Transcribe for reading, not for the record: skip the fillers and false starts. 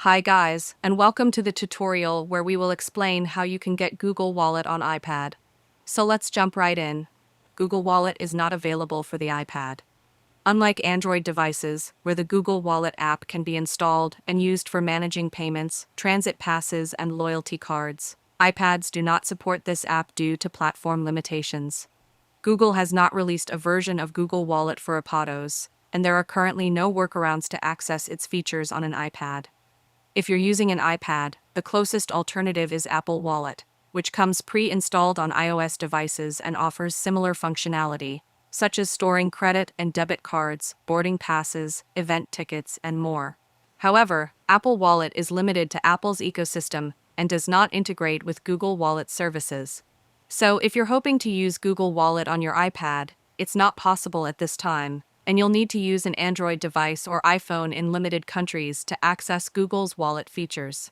Hi guys, and welcome to the tutorial where we will explain how you can get Google Wallet on iPad. So let's jump right in. Google Wallet is not available for the iPad. Unlike Android devices, where the Google Wallet app can be installed and used for managing payments, transit passes, and loyalty cards, iPads do not support this app due to platform limitations. Google has not released a version of Google Wallet for iPadOS, and there are currently no workarounds to access its features on an iPad. If you're using an iPad, the closest alternative is Apple Wallet, which comes pre-installed on iOS devices and offers similar functionality, such as storing credit and debit cards, boarding passes, event tickets, and more. However, Apple Wallet is limited to Apple's ecosystem and does not integrate with Google Wallet services. So, if you're hoping to use Google Wallet on your iPad, it's not possible at this time, and you'll need to use an Android device or iPhone in limited countries to access Google's wallet features.